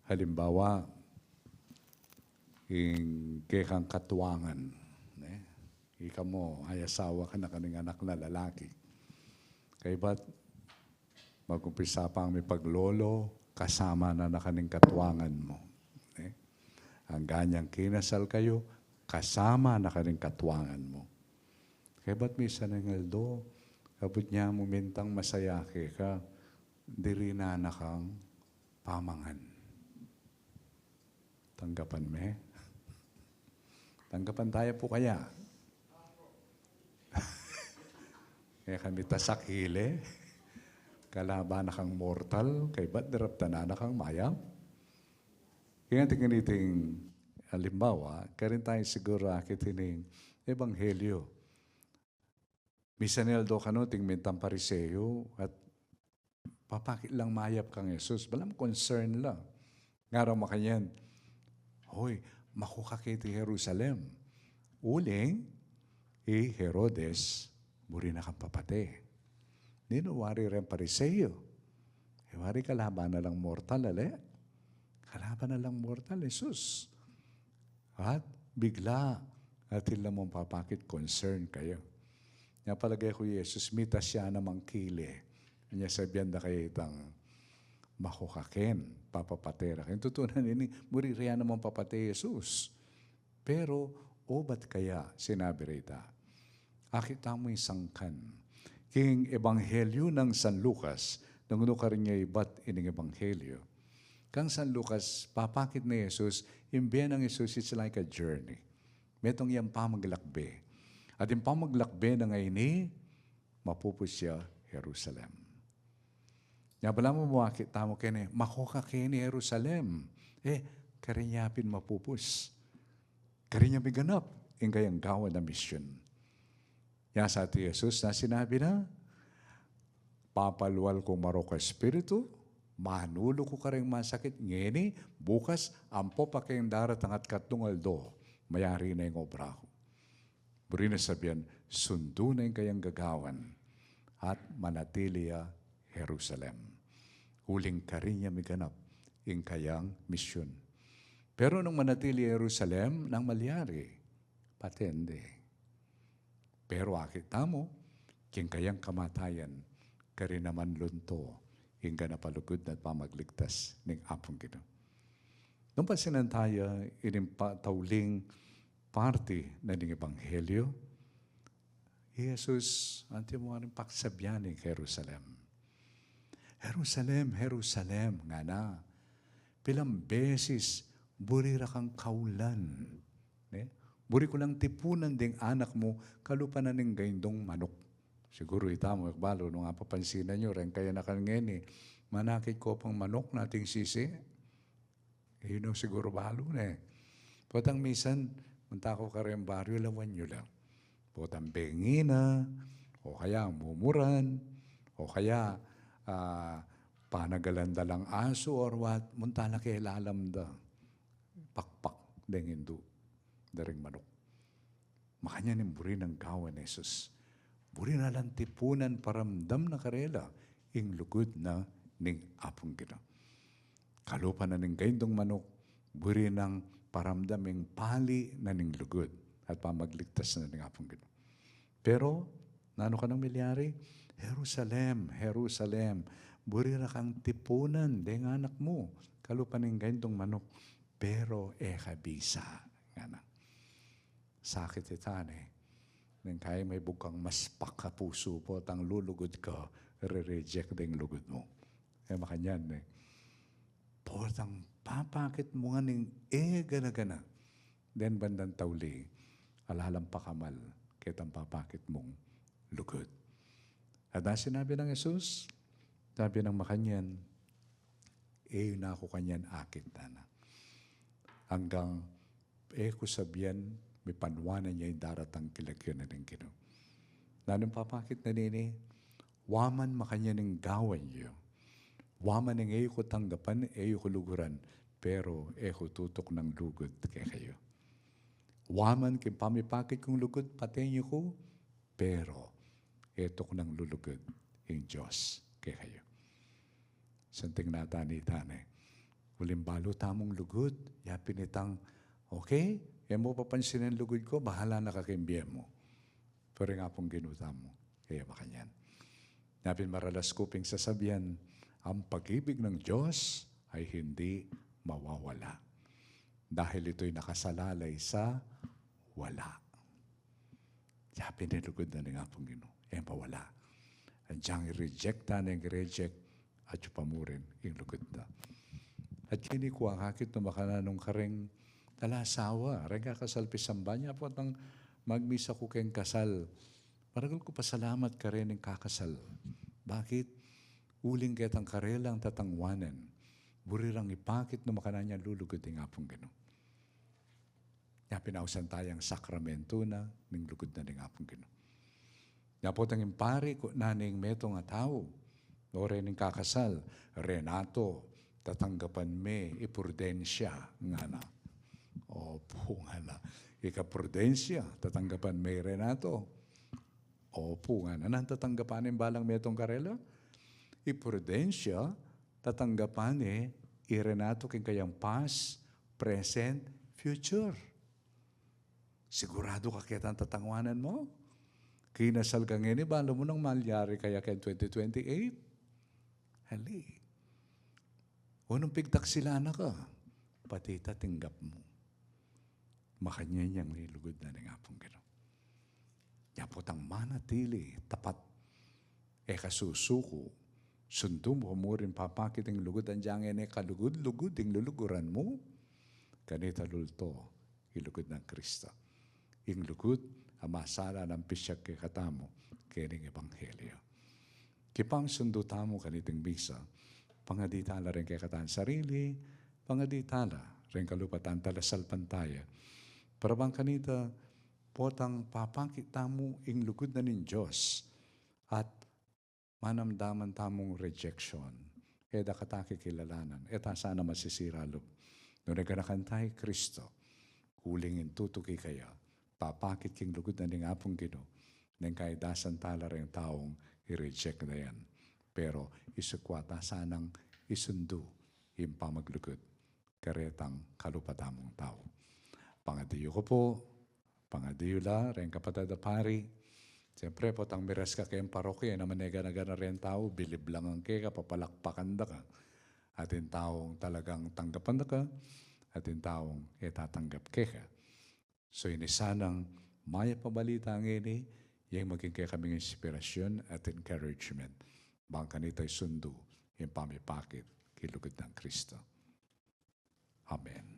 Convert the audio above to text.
Halimbawa, kekang katuwangan. Ika mo, ay asawa ka na kaning anak na lalaki. Kaya ba't mag-umpisa pa ang may paglolo, kasama na kaning katuwangan mo. Ang ganyang kinasal kayo, kasama na kaning katuwangan mo. Kaya ba't minsan ng Aldo, kapag niya momentang masayake ka, diri na kang pamangan. Tanggapan me? Tanggapan tayo po kaya. Kaya kami tasak hile, kalaban na kang mortal, kay ba't dirapta na kang mayam? Kaya tinginiting halimbawa, karin tayo siguro akitining ebanghelyo. Misaneldo ka no, tingmintang pariseyo, at papakit lang mayap kang Jesus. Balam concern lang. Ngaraw makanyan, hoy, makukakiti Jerusalem. Uling, Herodes, muri na kang papate. Nino, wari rin pariseyo. Wari kalaban na lang mortal, ale? Kalaban na lang mortal, Jesus. At bigla, at hila mong papakit, concern kayo. Nga palagay ko, Jesus, mita siya namang kili. Kanya sabihan na kayo itang makukakin, papapatera. Kaya tutunan ini, muri riyan namang papate, Jesus. Pero, ba't kaya sinabi rita? Akita mo yung sangkan. King Ebanghelyo ng San Lucas, nung ka rin niya iba't ining Ebanghelyo. Kang San Lucas, papakit ni Jesus, imbiyan ng Jesus, it's like a journey. Metong yan pa maglakbe. At yung pa maglakbe na ngayon mapupos siya Jerusalem. Nga bala mo makita mo kini, makukakini Jerusalem. Karinyapin mapupos. Karinyapin ganap, yung kayang gawa na mission. Yan sa ati Jesus na sinabi na, papaluwal ko marok espiritu, manulo ko karing masakit ngeni, bukas, ampo pa kayong darat ang at katungal do, mayari na yung obra ko. Buri na sabihan, sundo na yung kayang gagawan at manatiliya Jerusalem. Huling karinya miganap yung kayang misyon. Pero nung manatili Jerusalem, nang malyari, patende. Pero akita mo, king kayang kamatayan, kari naman lunto, yung ganapalugod na pamagligtas ng apong gino. Nung pasinan tayo, inimpatauling party na ng Ebanghelyo, Jesus, anti mo rin paksabyan ng Jerusalem. Jerusalem, Jerusalem, nga na, pilang beses, burira kang kaulan. Buri ko lang tipunan ding anak mo, kalupanan ng gayndong manok. Siguro itamo, balo, nung papansinan nyo, rin kaya nakangeni, manakit ko pang manok nating sisi. Siguro balo na Potang misan, punta ko ka rin baryo, lawan nyo lang. Potang bengina, o kaya mumuran, o kaya panagalanda lang aso or what, munta na kaya lalam da. Pakpak, dengindu. Daring manok. Makanya ni buri ng gawa ni Jesus. Buri na lang tipunan paramdam na karela ing lugod na ning apong gina. Kalupa na ning gayndong manok, buri ng paramdam ing pali na ning lugod at pamagligtas na ning apong gina. Pero, nano ka nang milyari? Jerusalem, Jerusalem, buri na kang tipunan deng anak mo, kalupa ning gayndong manok, pero kabisa. Nga na. Sakit itan Nang kaya may bukang mas pakapuso po, tang lulugod ka, re-reject din lugod mo. Kaya makanyan potang papakit mo nga ning gana-gana. Then bandang tauli, alalang pakamal, kitang papakit mong lugod. At sinabi ng Jesus, sabi ng makanyan, na ako kanyan akit na. Hanggang ko sabihan, may panwanan niya yung daratang kilagyan na ng gino. Nanong papakit na nini, waman makanya ng gawan niyo. Waman ng ko tanggapan, ko luguran, pero ko tutok ng lugod kay kayo. Waman kay pamipakit kong lugod, patay niyo ko, pero etok ng lulugod yung Diyos kay kayo. Santing natani-tani. Ulimbalo tamong lugod, yapin itang, okay, mo papansin ang lugod ko, bahala na kakimbiyem mo. Pero nga pong ginuta mo, kaya makanyan. Yapin maralas kuping sasabihan, ang pag-ibig ng Diyos ay hindi mawawala. Dahil ito'y nakasalalay sa wala. Yapin nilugod na nga pong Ginoo, mawala. Andiyan i-reject na i-reject at yung pamurin, yung lugod na. At kini ko akakit na makananong kareng talasawa, rin kakasalpisamba niya po ang magmisa ko kayong kasal. Paragal ko pasalamat ka rin ng kakasal. Bakit? Uling ketang karelang tatangwanan. Burirang ipakit na makananya lulugod ng apong Ginoo. Ya pinausan tayang sakramento na ng lugod na ng apong Ginoo. Ya po tang impari ko na ning metong tao. O rin ng kakasal. Renato, tatanggapan me iprudensya nga na. Opo nga na. Ika-prudensya, tatanggapan me Renato. Opo nga na. Nang tatanggapan balang metong karela? Iprudensya, tatanggapan i-Renato king kayang past, present, future. Sigurado ka kitang tatangwanan mo? Kinasal ka ngayon, balo mo nang malyari kaya kaya 2028? Hali. Unong pigtak sila na ka, pati tatinggap mo. Makanya niyang nilugod na ng apong Ginoo. Yapotang manatili, tapat, kasusuko, sundo mo mo rin papakit ang lugod ang diyangin kalugod-lugod ang luluguran mo. Kanita lulto, ilugod ng Kristo. Yung lugod, ang masala ng pisyak kay katamo, kining Ebanghelyo. Kipang sundo tamo kaniting bisa, pangaditala rin kay kataan sarili, pangaditala rin kalupatan talasal pantaya. Parabang kanita, potang papakit tamo ing lugod na nin Diyos at manamdaman tamong rejection. Eda katake kilalanan. Eta sana masisira loob. Nung nagkanakantay Kristo, hulingin tutuki kaya, papakit king lugod na ning apong Ginoo, nang kaidasan tala rin taong i-reject na yan. Pero isukwata sanang isundo yung pamaglugod, karetang kalupatamong tao. Pangadiyo ko po, pangadiyo la, rin kapatid na pari, siyempre po, tang miras ka kayong parokya, naman nega-naga rin tao, bilib lang ang kaya, papalakpakan da ka. At yung taong talagang tanggapan da ka, at yung taong itatanggap kaya. So, ini sanang maya pabalita ang ini, yung maging kaya kaming inspirasyon at encouragement. Bangka nito'y sundo, yung pamipakit, kilugod ng Kristo. Amen.